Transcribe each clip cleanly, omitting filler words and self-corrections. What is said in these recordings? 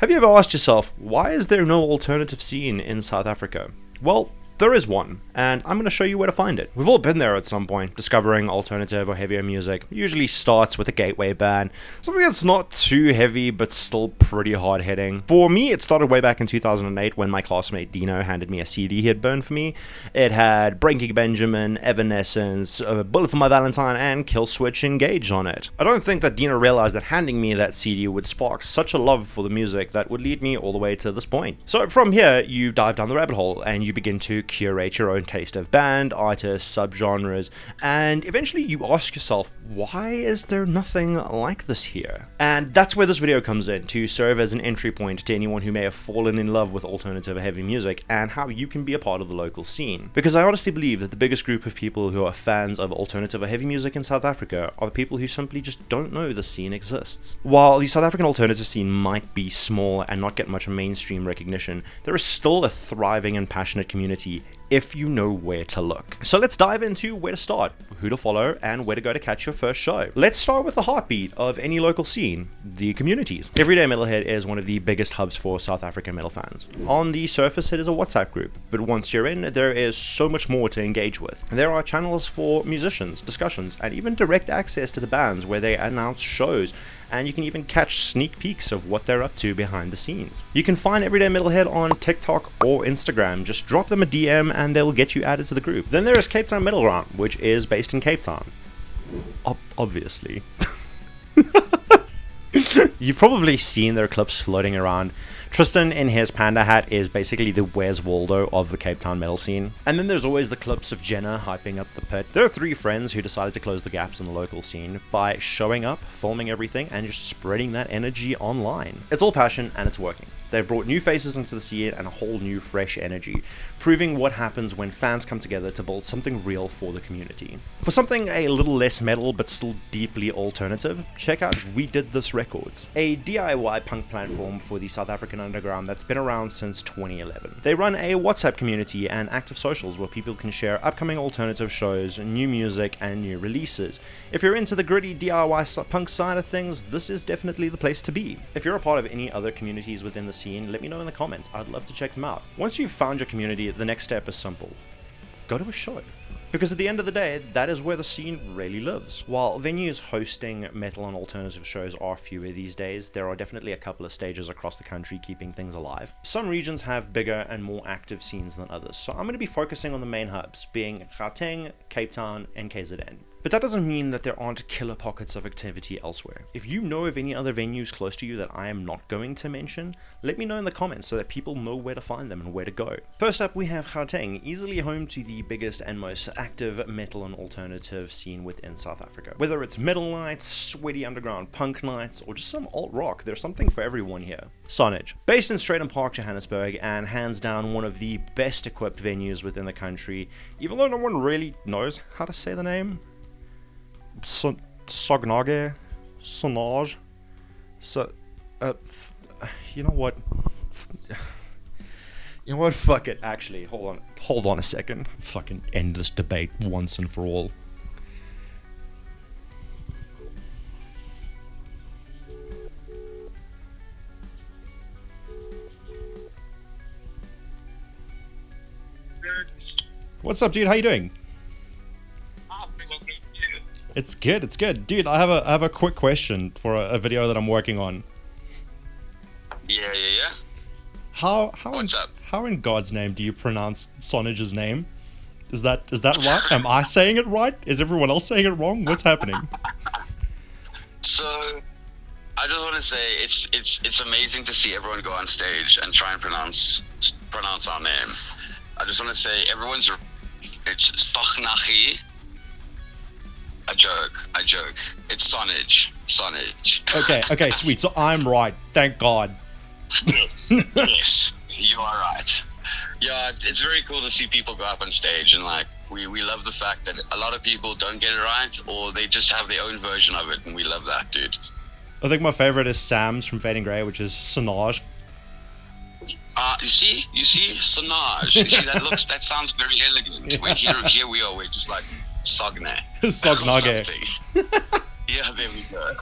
Have you ever asked yourself, why is there no alternative scene in South Africa? Well, there is one, and I'm going to show you where to find it. We've all been there at some point. Discovering alternative or heavier music usually starts with a gateway band, something that's not too heavy but still pretty hard-hitting. For me, it started way back in 2008 when my classmate Dino handed me a CD he had burned for me. It had Breaking Benjamin, Evanescence, A Bullet for My Valentine, and Killswitch Engage on it. I don't think that Dino realized that handing me that CD would spark such a love for the music that would lead me all the way to this point. So from here, you dive down the rabbit hole and you begin to curate your own taste of band, artists, subgenres, and eventually you ask yourself, why is there nothing like this here? And that's where this video comes in, to serve as an entry point to anyone who may have fallen in love with alternative or heavy music and how you can be a part of the local scene. Because I honestly believe that the biggest group of people who are fans of alternative or heavy music in South Africa are the people who simply just don't know the scene exists. While the South African alternative scene might be small and not get much mainstream recognition, there is still a thriving and passionate community if you know where to look. So let's dive into where to start, who to follow, and where to go to catch your first show. Let's start with the heartbeat of any local scene, the communities. Everyday Metalhead is one of the biggest hubs for South African metal fans. On the surface, it is a WhatsApp group, but once you're in, there is so much more to engage with. There are channels for musicians, discussions, and even direct access to the bands where they announce shows, and you can even catch sneak peeks of what they're up to behind the scenes. You can find Everyday Metalhead on TikTok or Instagram. Just drop them a DM and they'll get you added to the group. Then there is Cape Town Metal Ground, which is based in Cape Town. Obviously. You've probably seen their clips floating around. Tristan in his Panda hat is basically the Where's Waldo of the Cape Town metal scene. And then there's always the clips of Jenna hyping up the pit. There are three friends who decided to close the gaps in the local scene by showing up, filming everything, and just spreading that energy online. It's all passion and it's working. They've brought new faces into the scene and a whole new fresh energy, proving what happens when fans come together to build something real for the community. For something a little less metal but still deeply alternative, check out We Did This Records, a DIY punk platform for the South African underground that's been around since 2011. They run a WhatsApp community and active socials where people can share upcoming alternative shows, new music, and new releases. If you're into the gritty DIY punk side of things, this is definitely the place to be. If you're a part of any other communities within the scene, let me know in the comments. I'd love to check them out. Once you've found your community, the next step is simple. Go to a show. Because at the end of the day, that is where the scene really lives. While venues hosting metal and alternative shows are fewer these days, there are definitely a couple of stages across the country keeping things alive. Some regions have bigger and more active scenes than others, so I'm going to be focusing on the main hubs, being Gauteng, Cape Town, and KZN. But that doesn't mean that there aren't killer pockets of activity elsewhere. If you know of any other venues close to you that I am not going to mention, let me know in the comments so that people know where to find them and where to go. First up, we have Gauteng, easily home to the biggest and most active metal and alternative scene within South Africa. Whether it's metal nights, sweaty underground punk nights, or just some alt rock, there's something for everyone here. Sonnage, based in Straighton Park, Johannesburg, and hands down one of the best equipped venues within the country, even though no one really knows how to say the name. Sognage, Sonnage, you know what? You know what? Fuck it. Actually, hold on a second. Fucking end this debate once and for all. What's up, dude? How you doing? It's good, dude. I have a quick question for a video that I'm working on. Yeah. What's up? How in God's name do you pronounce Sonnage's name? Is that right? Am I saying it right? Is everyone else saying it wrong? What's happening? So, I just want to say it's amazing to see everyone go on stage and try and pronounce our name. I just want to say it's Stochnachi. I joke. It's Sonnage. Okay, sweet. So I'm right. Thank God. Yes, you are right. Yeah, it's very cool to see people go up on stage and we love the fact that a lot of people don't get it right or they just have their own version of it, and we love that, dude. I think my favorite is Sam's from Fading Grey, which is Sonnage. You see, Sonnage. You see, that sounds very elegant. Here we are. We're just like Sognage. Sognage. Yeah, there we go.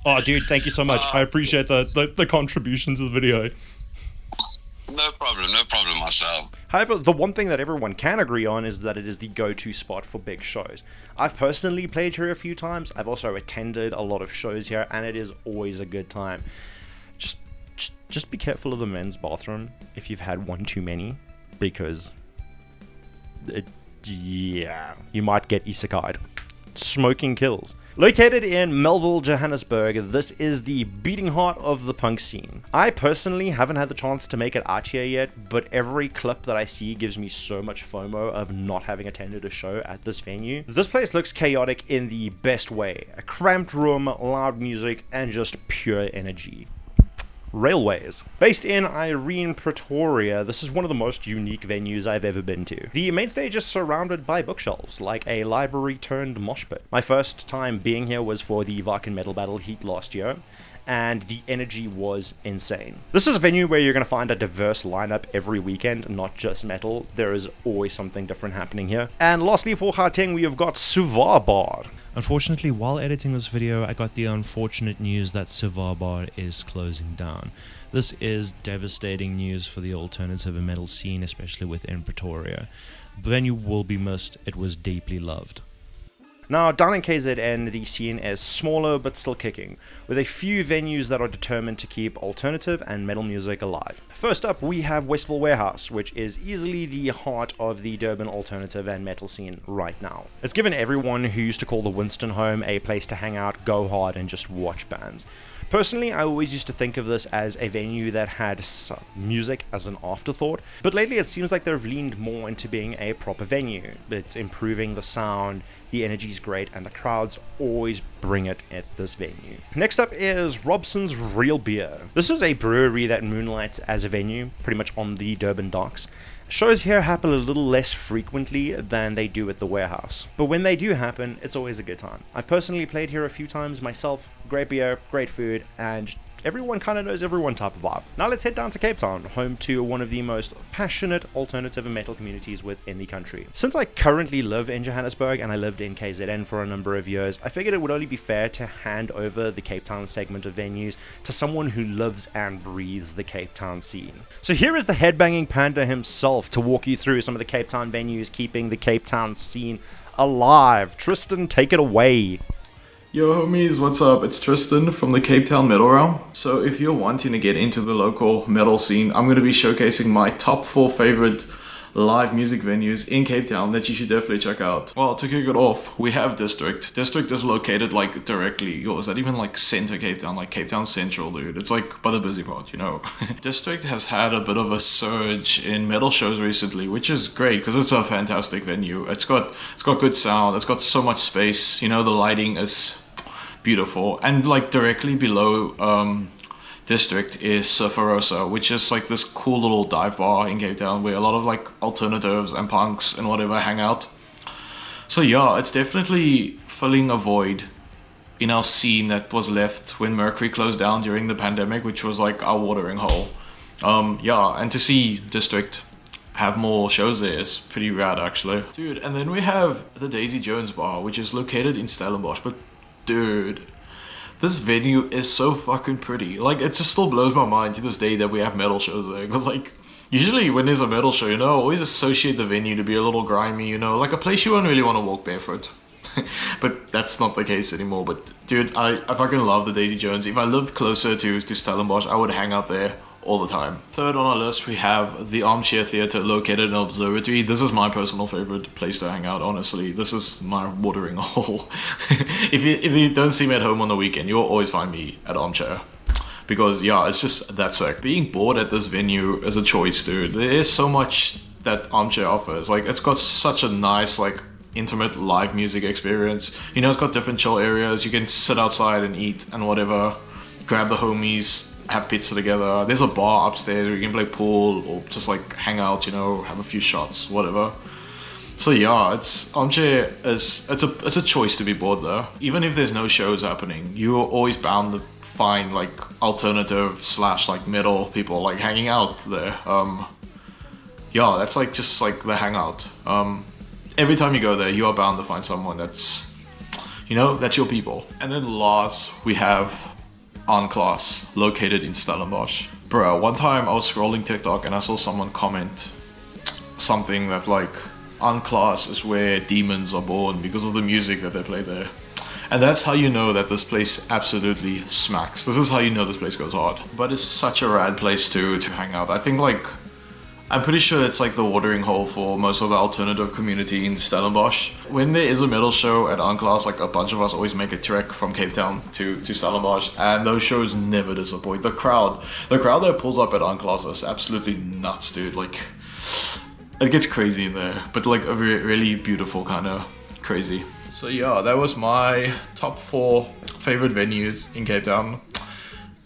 Oh, dude, thank you so much. I appreciate the contribution to the video. No problem, myself. However, the one thing that everyone can agree on is that it is the go-to spot for big shows. I've personally played here a few times. I've also attended a lot of shows here, and it is always a good time. Just be careful of the men's bathroom if you've had one too many, because you might get isekai'd. Smoking kills. Located in Melville, Johannesburg, this is the beating heart of the punk scene. I personally haven't had the chance to make it out here yet, but every clip that I see gives me so much FOMO of not having attended a show at this venue. This place looks chaotic in the best way. A cramped room, loud music, and just pure energy. Railways. Based in Irene, Pretoria, this is one of the most unique venues I've ever been to. The main stage is surrounded by bookshelves, like a library turned mosh pit. My first time being here was for the Viking Metal Battle Heat last year, and the energy was insane. This is a venue where you're going to find a diverse lineup every weekend, not just metal. There is always something different happening here. And lastly, for Gauteng, we have got Suvar Bar. Unfortunately, while editing this video, I got the unfortunate news that Suvar Bar is closing down. This is devastating news for the alternative and metal scene, especially within Pretoria. The venue will be missed. It was deeply loved. Now, down in KZN, the scene is smaller but still kicking, with a few venues that are determined to keep alternative and metal music alive. First up, we have Westville Warehouse, which is easily the heart of the Durban alternative and metal scene right now. It's given everyone who used to call the Winston home a place to hang out, go hard, and just watch bands. Personally, I always used to think of this as a venue that had music as an afterthought, but lately it seems like they've leaned more into being a proper venue. It's improving the sound, the energy's great, and the crowds always bring it at this venue. Next up is Robson's Real Beer. This is a brewery that moonlights as a venue, pretty much on the Durban docks. Shows here happen a little less frequently than they do at the warehouse, but when they do happen, it's always a good time. I've personally played here a few times myself. Great beer, great food, and everyone kind of knows everyone type of vibe. Now let's head down to Cape Town, home to one of the most passionate alternative and metal communities within the country. Since I currently live in Johannesburg and I lived in KZN for a number of years, I figured it would only be fair to hand over the Cape Town segment of venues to someone who lives and breathes the Cape Town scene. So here is the Headbanging Panda himself to walk you through some of the Cape Town venues keeping the Cape Town scene alive. Tristan, take it away. Yo homies, what's up? It's Tristan from the Cape Town Metal Realm. So if you're wanting to get into the local metal scene, I'm going to be showcasing my top 4 favorite live music venues in Cape Town that you should definitely check out. Well, to kick it off, we have District. District is located like directly, is that even like center Cape Town, like Cape Town Central, dude. It's like by the busy part, you know. District has had a bit of a surge in metal shows recently, which is great because it's a fantastic venue. It's got good sound, it's got so much space, you know, the lighting is beautiful, and like directly below District is Surferosa, which is like this cool little dive bar in Cape Town where a lot of like alternatives and punks and whatever hang out. So yeah, it's definitely filling a void in our scene that was left when Mercury closed down during the pandemic, which was like our watering hole. Yeah, and to see District have more shows there is pretty rad actually. Dude, and then we have the Daisy Jones bar, which is located in Stellenbosch, but dude, this venue is so fucking pretty. Like, it just still blows my mind to this day that we have metal shows there. Because, like, usually when there's a metal show, you know, I always associate the venue to be a little grimy, you know, like a place you won't really want to walk barefoot. But that's not the case anymore. But, dude, I fucking love the Daisy Jones. If I lived closer to Stellenbosch, I would hang out there all the time. Third on our list, we have the Armchair Theatre located in Observatory. This is my personal favorite place to hang out, honestly. This is my watering hole. If you don't see me at home on the weekend, you'll always find me at Armchair. Because, yeah, it's just that sick. Being bored at this venue is a choice, dude. There is so much that Armchair offers. Like, it's got such a nice, like, intimate live music experience. You know, it's got different chill areas. You can sit outside and eat and whatever. Grab the homies, have pizza together. There's a bar upstairs where you can play pool or just like hang out, you know, have a few shots, whatever. So yeah, Armchair is it's a choice to be bored there. Even if there's no shows happening, you're always bound to find like alternative / like metal people like hanging out there. Yeah, that's like just like the hangout. Every time you go there, you are bound to find someone that's, you know, that's your people. And then last we have on class located in Stellenbosch. Bro, one time I was scrolling TikTok and I saw someone comment something that like on class is where demons are born because of the music that they play there. And that's how you know that this place absolutely smacks. This is how you know this place goes hard. But it's such a rad place to hang out. I think like, I'm pretty sure it's like the watering hole for most of the alternative community in Stellenbosch. When there is a metal show at Unclass, like a bunch of us always make a trek from Cape Town to Stellenbosch, and those shows never disappoint. The crowd that pulls up at Unclass is absolutely nuts, dude. Like, it gets crazy in there, but like a really beautiful kind of crazy. So yeah, that was my top 4 favorite venues in Cape Town.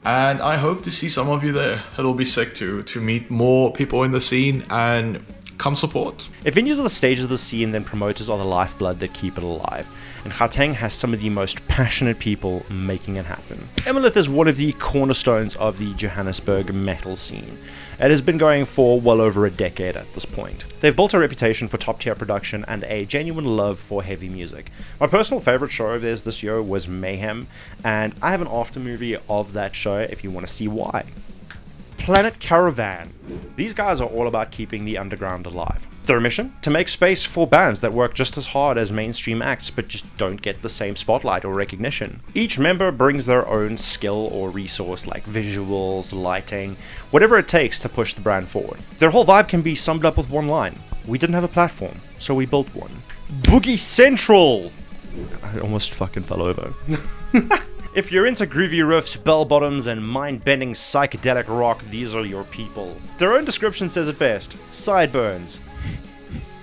And I hope to see some of you there. It'll be sick to meet more people in the scene and come support. If venues are the stages of the scene, then promoters are the lifeblood that keep it alive. And Gauteng has some of the most passionate people making it happen. Emilith is one of the cornerstones of the Johannesburg metal scene. It has been going for well over a decade at this point. They've built a reputation for top-tier production and a genuine love for heavy music. My personal favorite show of theirs this year was Mayhem, and I have an after movie of that show if you want to see why. Planet Caravan. These guys are all about keeping the underground alive. Their mission? To make space for bands that work just as hard as mainstream acts but just don't get the same spotlight or recognition. Each member brings their own skill or resource like visuals, lighting, whatever it takes to push the brand forward. Their whole vibe can be summed up with one line. We didn't have a platform, so we built one. Boogie Central! I almost fucking fell over. If you're into groovy riffs, bell bottoms, and mind-bending psychedelic rock, these are your people. Their own description says it best. Sideburns,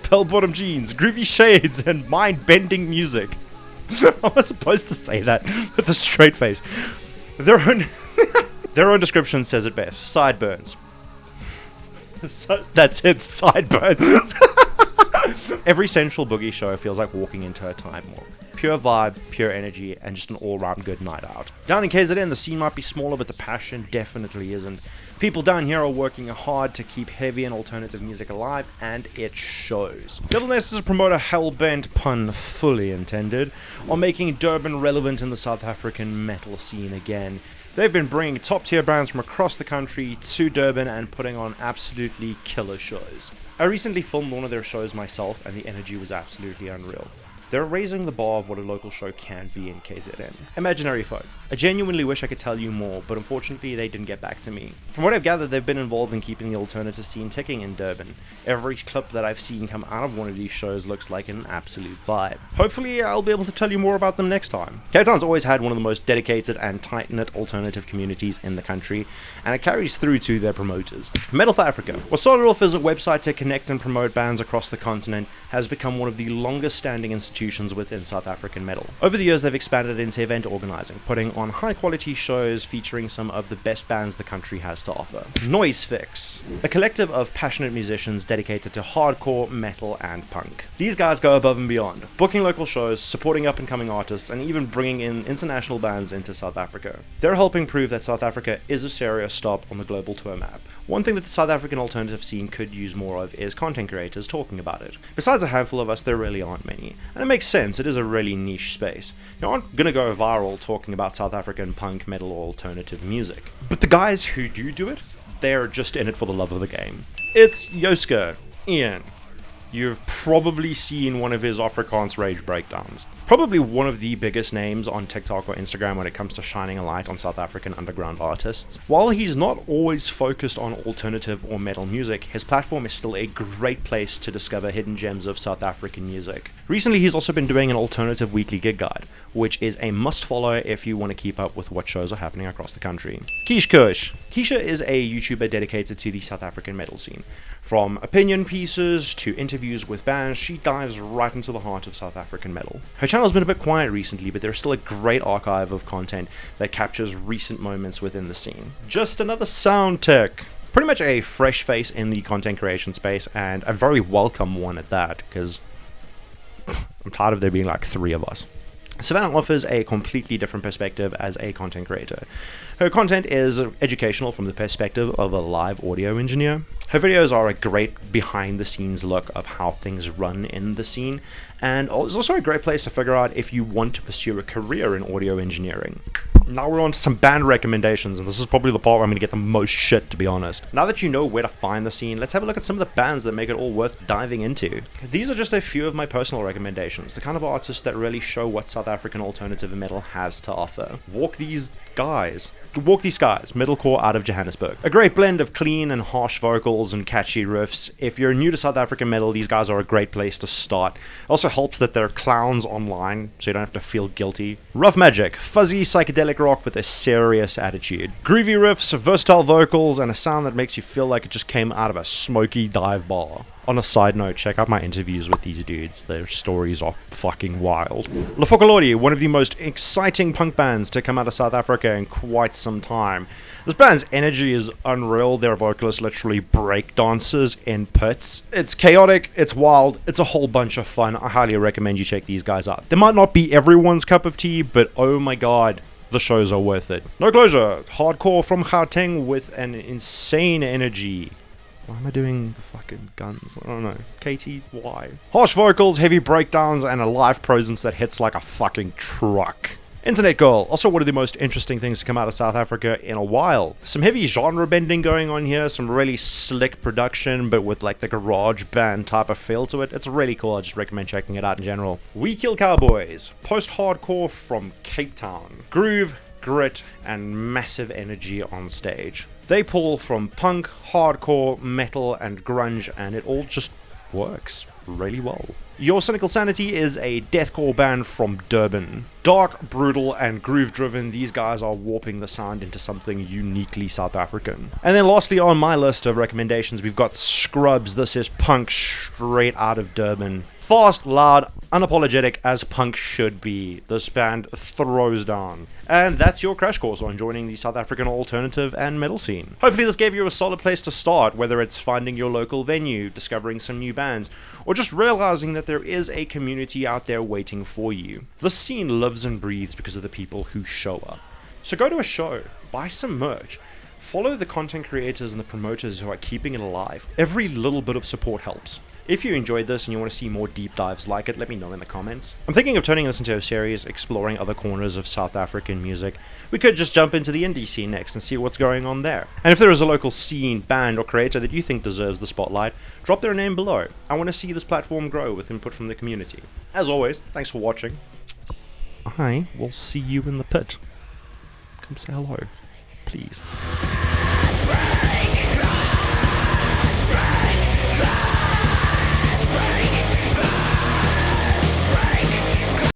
bell-bottom jeans, groovy shades, and mind-bending music. How am I supposed to say that with a straight face? Their own description says it best. Sideburns. That's it, sideburns. Every Central Boogie show feels like walking into a time warp. Pure vibe, pure energy, and just an all-round good night out. Down in KZN, the scene might be smaller, but the passion definitely isn't. People down here are working hard to keep heavy and alternative music alive, and it shows. Devil Nest is a promoter hell-bent, pun fully intended, on making Durban relevant in the South African metal scene again. They've been bringing top-tier bands from across the country to Durban and putting on absolutely killer shows. I recently filmed one of their shows myself, and the energy was absolutely unreal. They're raising the bar of what a local show can be in KZN. Imaginary Folk. I genuinely wish I could tell you more, but unfortunately they didn't get back to me. From what I've gathered, they've been involved in keeping the alternative scene ticking in Durban. Every clip that I've seen come out of one of these shows looks like an absolute vibe. Hopefully I'll be able to tell you more about them next time. Cape Town's always had one of the most dedicated and tight-knit alternative communities in the country, and it carries through to their promoters. Metal for Africa. What started off as a website to connect and promote bands across the continent has become one of the longest-standing institutions within South African metal. Over the years, they've expanded into event organizing, putting on high-quality shows featuring some of the best bands the country has to offer. Noise Fix, a collective of passionate musicians dedicated to hardcore, metal, and punk. These guys go above and beyond, booking local shows, supporting up-and-coming artists, and even bringing in international bands into South Africa. They're helping prove that South Africa is a serious stop on the global tour map. One thing that the South African alternative scene could use more of is content creators talking about it. Besides a handful of us, there really aren't many. And it makes sense, it is a really niche space. You aren't gonna go viral talking about South African punk, metal, or alternative music. But the guys who do it, they're just in it for the love of the game. It's Yoska, Ian. You've probably seen one of his Afrikaans rage breakdowns. Probably one of the biggest names on TikTok or Instagram when it comes to shining a light on South African underground artists. While he's not always focused on alternative or metal music, his platform is still a great place to discover hidden gems of South African music. Recently, he's also been doing an alternative weekly gig guide, which is a must follow if you want to keep up with what shows are happening across the country. Keish Kush. Keisha is a YouTuber dedicated to the South African metal scene. From opinion pieces to interviews with bands, she dives right into the heart of South African metal. Her channel's been a bit quiet recently, but there's still a great archive of content that captures recent moments within the scene. Just another sound tech. Pretty much a fresh face in the content creation space, and a very welcome one at that, because I'm tired of there being like 3 of us. Savannah offers a completely different perspective as a content creator. Her content is educational from the perspective of a live audio engineer. Her videos are a great behind-the-scenes look of how things run in the scene, and it's also a great place to figure out if you want to pursue a career in audio engineering. Now we're on to some band recommendations, and this is probably the part where I'm going to get the most shit, to be honest. Now that you know where to find the scene, let's have a look at some of the bands that make it all worth diving into. These are just a few of my personal recommendations, the kind of artists that really show what South African alternative metal has to offer. Walk these skies, metalcore out of Johannesburg. A great blend of clean and harsh vocals and catchy riffs. If you're new to South African metal, these guys are a great place to start. It also helps that they're clowns online, so you don't have to feel guilty. Rough Magic, fuzzy psychedelic rock with a serious attitude. Groovy riffs, versatile vocals, and a sound that makes you feel like it just came out of a smoky dive bar. On a side note, check out my interviews with these dudes. Their stories are fucking wild. Lefokolodi, one of the most exciting punk bands to come out of South Africa in quite some time. This band's energy is unreal. Their vocalist literally break dances in pits. It's chaotic, it's wild, it's a whole bunch of fun. I highly recommend you check these guys out. They might not be everyone's cup of tea, but oh my god, the shows are worth it. No Closure, hardcore from Gauteng with an insane energy. Why am I doing the fucking guns? I don't know. KTY. Harsh vocals, heavy breakdowns, and a live presence that hits like a fucking truck. Internet Girl, also one of the most interesting things to come out of South Africa in a while. Some heavy genre bending going on here, some really slick production, but with like the garage band type of feel to it. It's really cool, I just recommend checking it out in general. We Kill Cowboys, post-hardcore from Cape Town. Groove, grit, and massive energy on stage. They pull from punk, hardcore, metal, and grunge, and it all just works really well. Your Cynical Sanity is a deathcore band from Durban. Dark, brutal, and groove-driven, these guys are warping the sound into something uniquely South African. And then lastly on my list of recommendations, we've got Scrubs. This is punk straight out of Durban. Fast, loud, unapologetic as punk should be. This band throws down. And that's your crash course on joining the South African alternative and metal scene. Hopefully this gave you a solid place to start, whether it's finding your local venue, discovering some new bands, or just realizing that there is a community out there waiting for you. The scene lives and breathes because of the people who show up. So go to a show, buy some merch, follow the content creators and the promoters who are keeping it alive. Every little bit of support helps. If you enjoyed this and you want to see more deep dives like it, let me know in the comments. I'm thinking of turning this into a series exploring other corners of South African music. We could just jump into the indie scene next and see what's going on there. And if there is a local scene, band, or creator that you think deserves the spotlight, drop their name below. I want to see this platform grow with input from the community. As always, thanks for watching. I will see you in the pit. Come say hello, please.